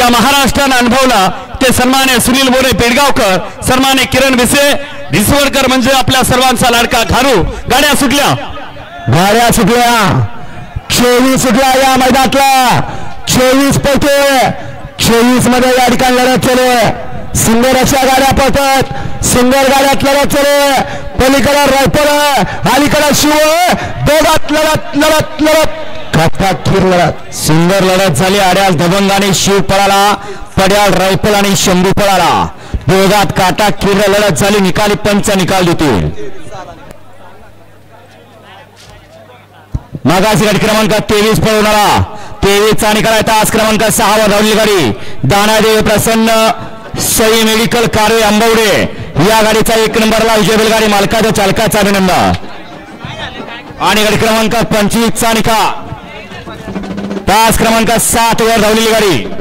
त्या महाराष्ट्रानं अनुभवला ते सन्मान्य सुनील मोरे पेडगावकर, सन्मान्य किरण भिसवडकर म्हणजे आपल्या सर्वांचा लाडका घारू. गाड्या सुटल्या 24 सुटल्या या मैदानातला 24 पैकी 24 मध्ये या ठिकाणी लढत चालू आहे. सुंदर अशा गाड्या पळतात, सुंदर गाड्यात लढत चालू आहे. पलीकडे रायफल अलीकडे शिव, दोघात लढत खीर लढत, सुंदर लढत झाली. आड्याल दबंग आणि शिव पळाला, पड्याल रायफल आणि शंभू पळाला. दोघात काटा खीर लढत झाली. निकाली पंच निकाल देतील. मागासी गाडी क्रमांक 23 पळवणारा 23 चा निकाल आहे. तास क्रमांक 6 वर धावलेली गाडी दानादेव प्रसन्न सई मेडिकल कारवे आंबवडे या गाडीचा 1 नंबरला विजय बैलगाडी मालकाच्या चालकाचा अभिनंदन. आणि गाडी क्रमांक 25 चा निकाल तास क्रमांक 7 वर धावलेली गाडी